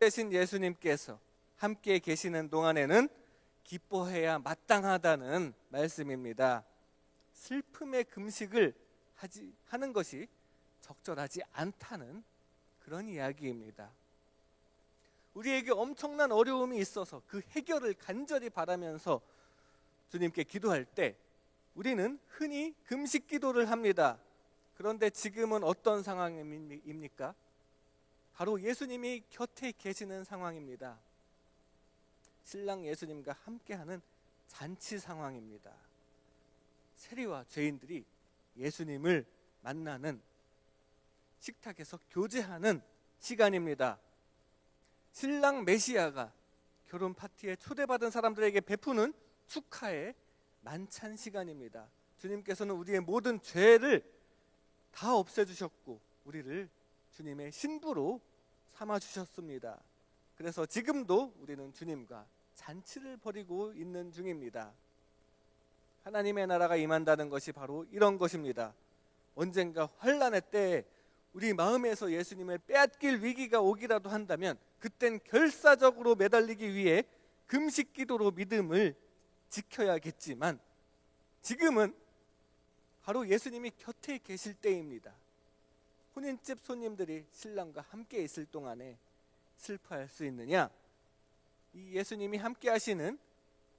대신 예수님께서 함께 계시는 동안에는 기뻐해야 마땅하다는 말씀입니다. 슬픔의 금식을 하는 것이 적절하지 않다는 그런 이야기입니다. 우리에게 엄청난 어려움이 있어서 그 해결을 간절히 바라면서 주님께 기도할 때 우리는 흔히 금식 기도를 합니다. 그런데 지금은 어떤 상황입니까? 바로 예수님이 곁에 계시는 상황입니다. 신랑 예수님과 함께하는 잔치 상황입니다. 세리와 죄인들이 예수님을 만나는, 식탁에서 교제하는 시간입니다. 신랑 메시아가 결혼 파티에 초대받은 사람들에게 베푸는 축하의 만찬 시간입니다. 주님께서는 우리의 모든 죄를 다 없애주셨고 우리를 주님의 신부로 삼아주셨습니다. 그래서 지금도 우리는 주님과 잔치를 벌이고 있는 중입니다. 하나님의 나라가 임한다는 것이 바로 이런 것입니다. 언젠가 환난의 때에 우리 마음에서 예수님을 빼앗길 위기가 오기라도 한다면 그땐 결사적으로 매달리기 위해 금식 기도로 믿음을 지켜야겠지만 지금은 바로 예수님이 곁에 계실 때입니다. 혼인집 손님들이 신랑과 함께 있을 동안에 슬퍼할 수 있느냐? 이 예수님이 함께 하시는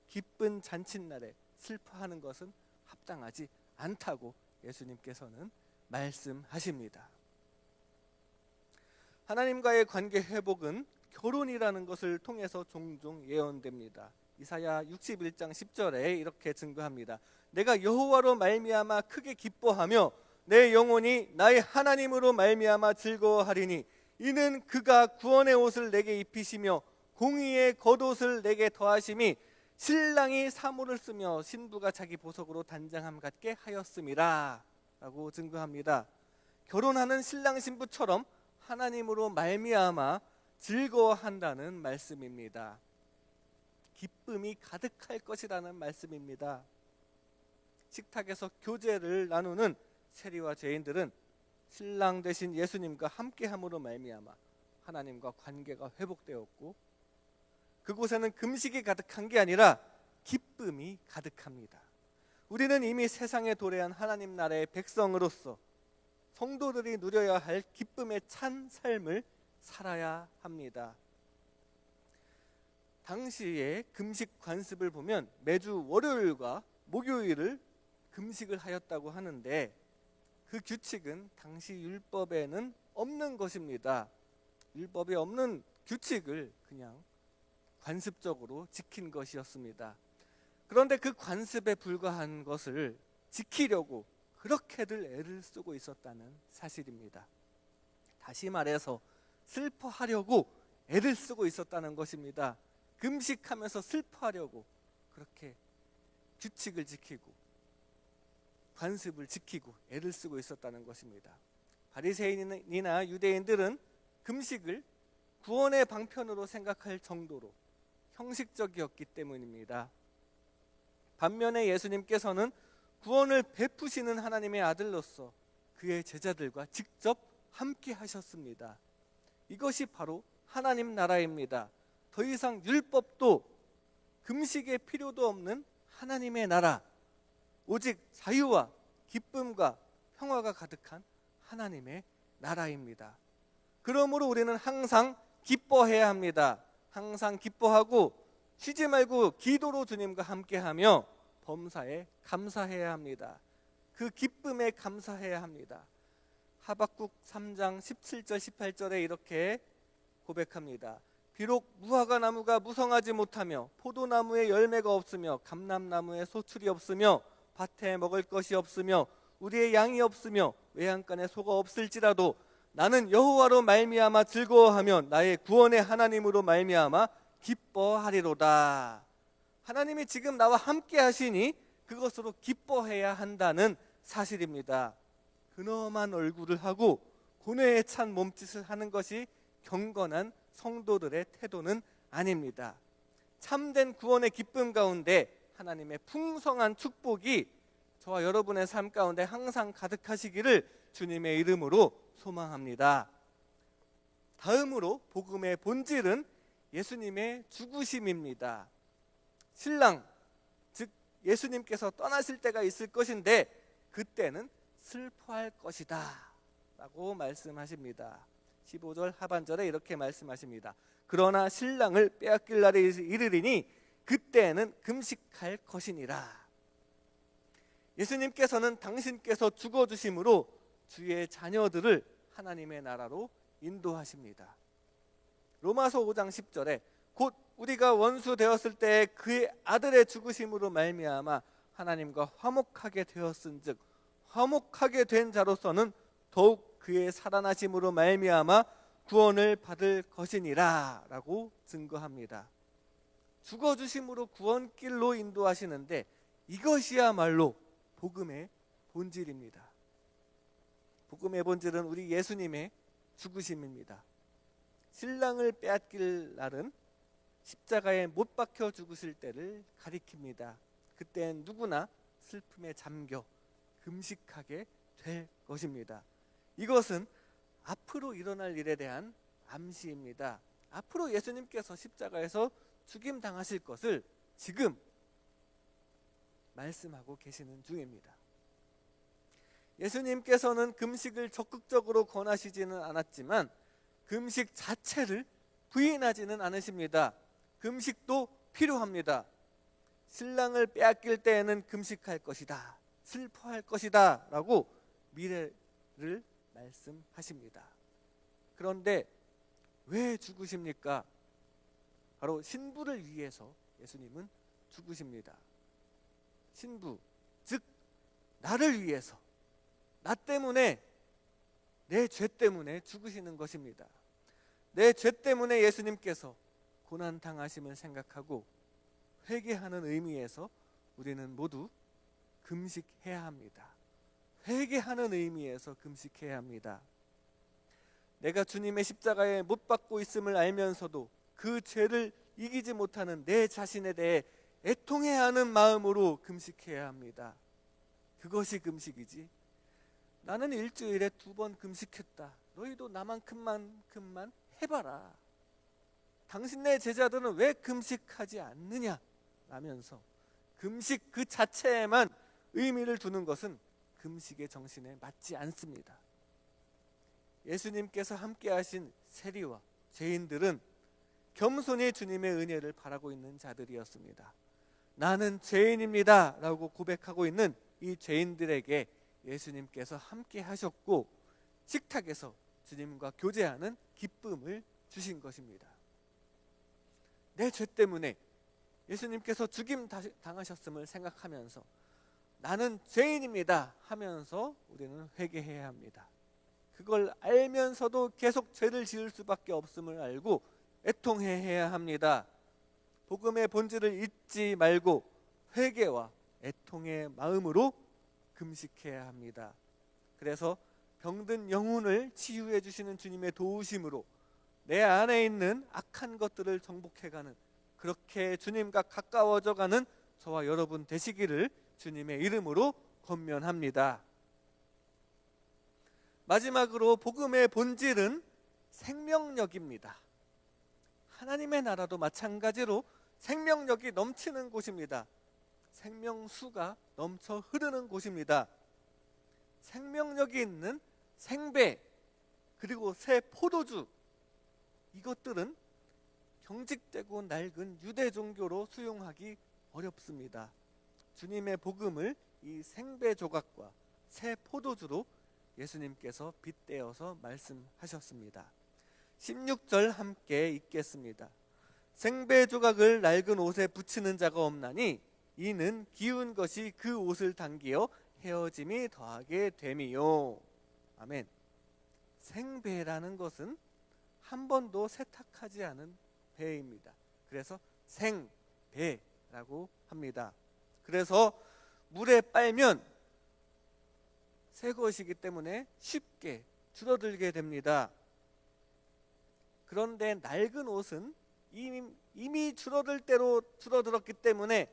기쁜 잔칫날에 슬퍼하는 것은 합당하지 않다고 예수님께서는 말씀하십니다. 하나님과의 관계 회복은 결혼이라는 것을 통해서 종종 예언됩니다. 이사야 61장 10절에 이렇게 증거합니다. 내가 여호와로 말미암아 크게 기뻐하며 내 영혼이 나의 하나님으로 말미암아 즐거워하리니 이는 그가 구원의 옷을 내게 입히시며 공의의 겉옷을 내게 더하심이 신랑이 사모를 쓰며 신부가 자기 보석으로 단장함 같게 하였음이라 라고 증거합니다. 결혼하는 신랑 신부처럼 하나님으로 말미암아 즐거워한다는 말씀입니다. 기쁨이 가득할 것이라는 말씀입니다. 식탁에서 교제를 나누는 세리와 죄인들은 신랑 되신 예수님과 함께함으로 말미암아 하나님과 관계가 회복되었고 그곳에는 금식이 가득한 게 아니라 기쁨이 가득합니다. 우리는 이미 세상에 도래한 하나님 나라의 백성으로서 성도들이 누려야 할 기쁨에 찬 삶을 살아야 합니다. 당시의 금식 관습을 보면 매주 월요일과 목요일을 금식을 하였다고 하는데 그 규칙은 당시 율법에는 없는 것입니다. 율법에 없는 규칙을 그냥 관습적으로 지킨 것이었습니다. 그런데 그 관습에 불과한 것을 지키려고 그렇게들 애를 쓰고 있었다는 사실입니다. 다시 말해서 슬퍼하려고 애를 쓰고 있었다는 것입니다. 금식하면서 슬퍼하려고 그렇게 규칙을 지키고 관습을 지키고 애를 쓰고 있었다는 것입니다. 바리새인이나 유대인들은 금식을 구원의 방편으로 생각할 정도로 형식적이었기 때문입니다. 반면에 예수님께서는 구원을 베푸시는 하나님의 아들로서 그의 제자들과 직접 함께 하셨습니다. 이것이 바로 하나님 나라입니다. 더 이상 율법도 금식의 필요도 없는 하나님의 나라, 오직 자유와 기쁨과 평화가 가득한 하나님의 나라입니다. 그러므로 우리는 항상 기뻐해야 합니다. 항상 기뻐하고 쉬지 말고 기도로 주님과 함께하며 범사에 감사해야 합니다. 그 기쁨에 감사해야 합니다. 하박국 3장 17절 18절에 이렇게 고백합니다. 비록 무화과 나무가 무성하지 못하며 포도나무에 열매가 없으며 감람나무에 소출이 없으며 밭에 먹을 것이 없으며 우리의 양이 없으며 외양간에 소가 없을지라도 나는 여호와로 말미암아 즐거워하며 나의 구원의 하나님으로 말미암아 기뻐하리로다. 하나님이 지금 나와 함께 하시니 그것으로 기뻐해야 한다는 사실입니다. 근엄한 얼굴을 하고 고뇌에 찬 몸짓을 하는 것이 경건한 성도들의 태도는 아닙니다. 참된 구원의 기쁨 가운데 하나님의 풍성한 축복이 저와 여러분의 삶 가운데 항상 가득하시기를 주님의 이름으로 소망합니다. 다음으로 복음의 본질은 예수님의 죽으심입니다. 신랑, 즉 예수님께서 떠나실 때가 있을 것인데 그때는 슬퍼할 것이다 라고 말씀하십니다. 15절 하반절에 이렇게 말씀하십니다. 그러나 신랑을 빼앗길 날에 이르리니 그때는 금식할 것이니라. 예수님께서는 당신께서 죽어주심으로 주의 자녀들을 하나님의 나라로 인도하십니다. 로마서 5장 10절에 곧 우리가 원수 되었을 때 그의 아들의 죽으심으로 말미암아 하나님과 화목하게 되었은즉 화목하게 된 자로서는 더욱 그의 살아나심으로 말미암아 구원을 받을 것이니라 라고 증거합니다. 죽어주심으로 구원길로 인도하시는데 이것이야말로 복음의 본질입니다. 복음의 본질은 우리 예수님의 죽으심입니다. 신랑을 빼앗길 날은 십자가에 못 박혀 죽으실 때를 가리킵니다. 그때는 누구나 슬픔에 잠겨 금식하게 될 것입니다. 이것은 앞으로 일어날 일에 대한 암시입니다. 앞으로 예수님께서 십자가에서 죽임 당하실 것을 지금 말씀하고 계시는 중입니다. 예수님께서는 금식을 적극적으로 권하시지는 않았지만 금식 자체를 부인하지는 않으십니다. 금식도 필요합니다. 신랑을 빼앗길 때에는 금식할 것이다, 슬퍼할 것이다 라고 미래를 말씀하십니다. 그런데 왜 죽으십니까? 바로 신부를 위해서 예수님은 죽으십니다. 신부, 즉 나를 위해서, 나 때문에, 내 죄 때문에 죽으시는 것입니다. 내 죄 때문에 예수님께서 고난 당하심을 생각하고 회개하는 의미에서 우리는 모두 금식해야 합니다. 회개하는 의미에서 금식해야 합니다. 내가 주님의 십자가에 못 박고 있음을 알면서도 그 죄를 이기지 못하는 내 자신에 대해 애통해야 하는 마음으로 금식해야 합니다. 그것이 금식이지, 나는 일주일에 2번 금식했다, 너희도 나만큼만 해봐라, 당신네 제자들은 왜 금식하지 않느냐 라면서 금식 그 자체에만 의미를 두는 것은 금식의 정신에 맞지 않습니다. 예수님께서 함께 하신 세리와 죄인들은 겸손히 주님의 은혜를 바라고 있는 자들이었습니다. 나는 죄인입니다 라고 고백하고 있는 이 죄인들에게 예수님께서 함께 하셨고 식탁에서 주님과 교제하는 기쁨을 주신 것입니다. 내 죄 때문에 예수님께서 죽임 당하셨음을 생각하면서 나는 죄인입니다 하면서 우리는 회개해야 합니다. 그걸 알면서도 계속 죄를 지을 수밖에 없음을 알고 애통해야 합니다. 복음의 본질을 잊지 말고 회개와 애통의 마음으로 금식해야 합니다. 그래서 병든 영혼을 치유해 주시는 주님의 도우심으로 내 안에 있는 악한 것들을 정복해가는, 그렇게 주님과 가까워져가는 저와 여러분 되시기를 주님의 이름으로 권면합니다. 마지막으로 복음의 본질은 생명력입니다. 하나님의 나라도 마찬가지로 생명력이 넘치는 곳입니다. 생명수가 넘쳐 흐르는 곳입니다. 생명력이 있는 생배 그리고 새 포도주, 이것들은 경직되고 낡은 유대 종교로 수용하기 어렵습니다. 주님의 복음을 이 생배 조각과 새 포도주로 예수님께서 빗대어서 말씀하셨습니다. 16절 함께 읽겠습니다. 생배 조각을 낡은 옷에 붙이는 자가 없나니 이는 기운 것이 그 옷을 당기어 헤어짐이 더하게 됨이요. 아멘. 생배라는 것은 한 번도 세탁하지 않은 배입니다. 그래서 생배라고 합니다. 그래서 물에 빨면 새 것이기 때문에 쉽게 줄어들게 됩니다. 그런데 낡은 옷은 이미 줄어들 대로 줄어들었기 때문에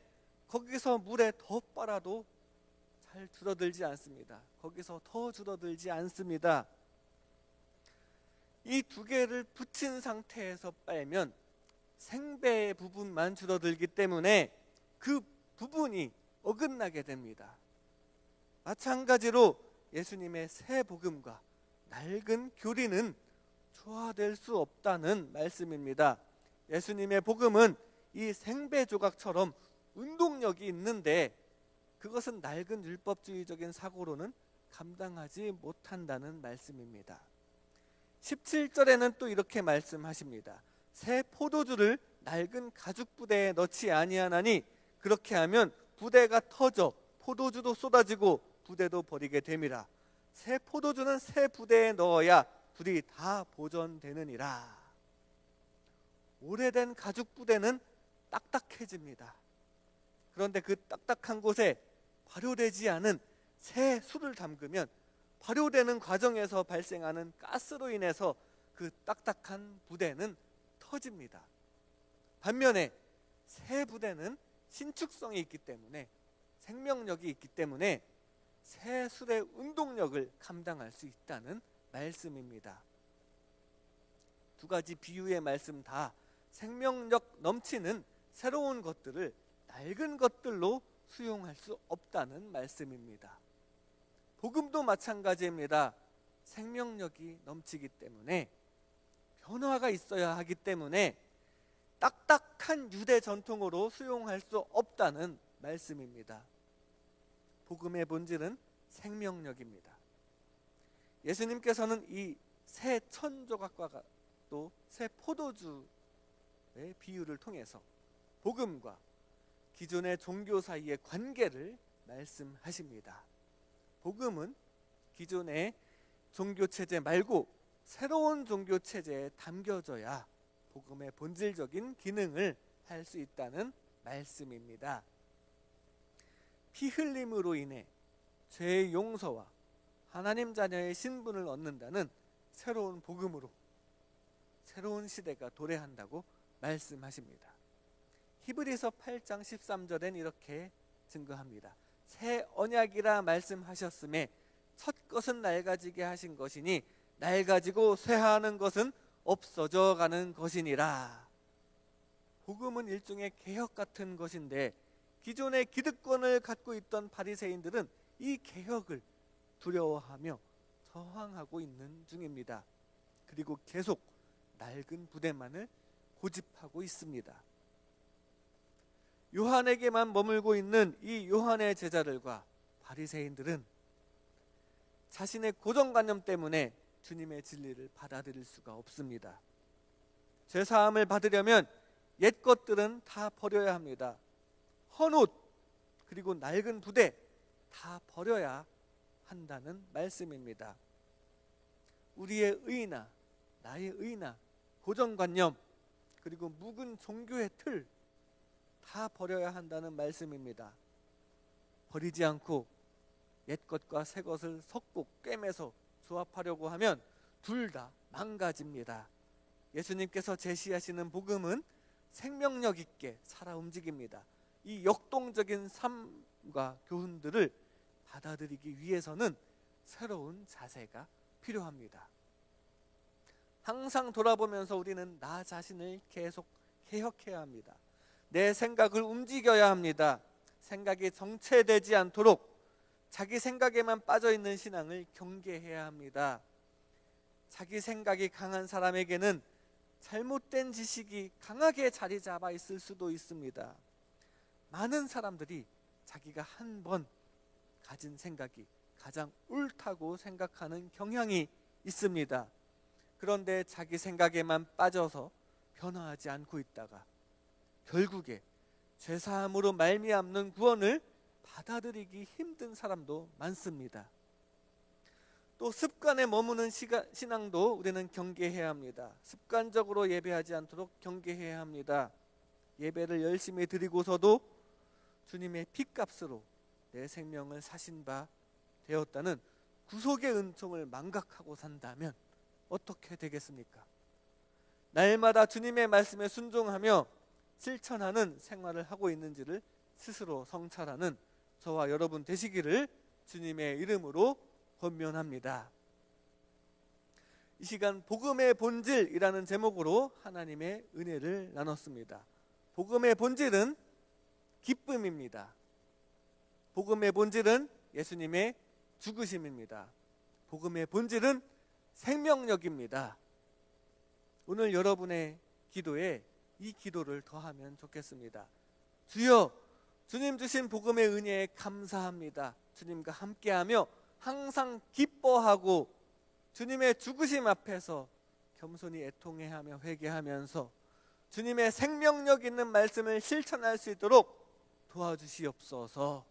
거기서 물에 더 빨아도 잘 줄어들지 않습니다. 거기서 더 줄어들지 않습니다. 이 두 개를 붙인 상태에서 빨면 생배의 부분만 줄어들기 때문에 그 부분이 어긋나게 됩니다. 마찬가지로 예수님의 새 복음과 낡은 교리는 조화될 수 없다는 말씀입니다. 예수님의 복음은 이 생배 조각처럼 운동력이 있는데 그것은 낡은 율법주의적인 사고로는 감당하지 못한다는 말씀입니다. 17절에는 또 이렇게 말씀하십니다. 새 포도주를 낡은 가죽 부대에 넣지 아니하나니 그렇게 하면 부대가 터져 포도주도 쏟아지고 부대도 버리게 됨이라. 새 포도주는 새 부대에 넣어야 둘이 다 보존되느니라. 오래된 가죽 부대는 딱딱해집니다. 그런데 그 딱딱한 곳에 발효되지 않은 새 술을 담그면 발효되는 과정에서 발생하는 가스로 인해서 그 딱딱한 부대는 터집니다. 반면에 새 부대는 신축성이 있기 때문에, 생명력이 있기 때문에 새 술의 운동력을 감당할 수 있다는 말씀입니다. 두 가지 비유의 말씀 다 생명력 넘치는 새로운 것들을 낡은 것들로 수용할 수 없다는 말씀입니다. 복음도 마찬가지입니다. 생명력이 넘치기 때문에, 변화가 있어야 하기 때문에 딱딱한 유대 전통으로 수용할 수 없다는 말씀입니다. 복음의 본질은 생명력입니다. 예수님께서는 이 새 천조각과 또 새 포도주의 비유를 통해서 복음과 기존의 종교 사이의 관계를 말씀하십니다. 복음은 기존의 종교 체제 말고 새로운 종교 체제에 담겨져야 복음의 본질적인 기능을 할 수 있다는 말씀입니다. 피 흘림으로 인해 죄의 용서와 하나님 자녀의 신분을 얻는다는 새로운 복음으로 새로운 시대가 도래한다고 말씀하십니다. 히브리서 8장 13절엔 이렇게 증거합니다. 새 언약이라 말씀하셨음에 첫 것은 낡아지게 하신 것이니 낡아지고 쇠하는 것은 없어져 가는 것이니라. 복음은 일종의 개혁 같은 것인데 기존의 기득권을 갖고 있던 바리새인들은 이 개혁을 두려워하며 저항하고 있는 중입니다. 그리고 계속 낡은 부대만을 고집하고 있습니다. 요한에게만 머물고 있는 이 요한의 제자들과 바리새인들은 자신의 고정관념 때문에 주님의 진리를 받아들일 수가 없습니다. 죄사함을 받으려면 옛 것들은 다 버려야 합니다. 헌옷 그리고 낡은 부대 다 버려야 한다는 말씀입니다. 우리의 의나 나의 의나 고정관념 그리고 묵은 종교의 틀 다 버려야 한다는 말씀입니다. 버리지 않고 옛 것과 새 것을 섞고 꿰매서 조합하려고 하면 둘 다 망가집니다. 예수님께서 제시하시는 복음은 생명력 있게 살아 움직입니다. 이 역동적인 삶과 교훈들을 받아들이기 위해서는 새로운 자세가 필요합니다. 항상 돌아보면서 우리는 나 자신을 계속 개혁해야 합니다. 내 생각을 움직여야 합니다. 생각이 정체되지 않도록 자기 생각에만 빠져있는 신앙을 경계해야 합니다. 자기 생각이 강한 사람에게는 잘못된 지식이 강하게 자리 잡아 있을 수도 있습니다. 많은 사람들이 자기가 한 번 가진 생각이 가장 옳다고 생각하는 경향이 있습니다. 그런데 자기 생각에만 빠져서 변화하지 않고 있다가 결국에 죄사함으로 말미암는 구원을 받아들이기 힘든 사람도 많습니다. 또 습관에 머무는 신앙도 우리는 경계해야 합니다. 습관적으로 예배하지 않도록 경계해야 합니다. 예배를 열심히 드리고서도 주님의 핏값으로 내 생명을 사신 바 되었다는 구속의 은총을 망각하고 산다면 어떻게 되겠습니까? 날마다 주님의 말씀에 순종하며 실천하는 생활을 하고 있는지를 스스로 성찰하는 저와 여러분 되시기를 주님의 이름으로 권면합니다. 이 시간 복음의 본질이라는 제목으로 하나님의 은혜를 나눴습니다. 복음의 본질은 기쁨입니다. 복음의 본질은 예수님의 죽으심입니다. 복음의 본질은 생명력입니다. 오늘 여러분의 기도에 이 기도를 더하면 좋겠습니다. 주여, 주님 주신 복음의 은혜에 감사합니다. 주님과 함께하며 항상 기뻐하고 주님의 죽으심 앞에서 겸손히 애통해하며 회개하면서 주님의 생명력 있는 말씀을 실천할 수 있도록 도와주시옵소서.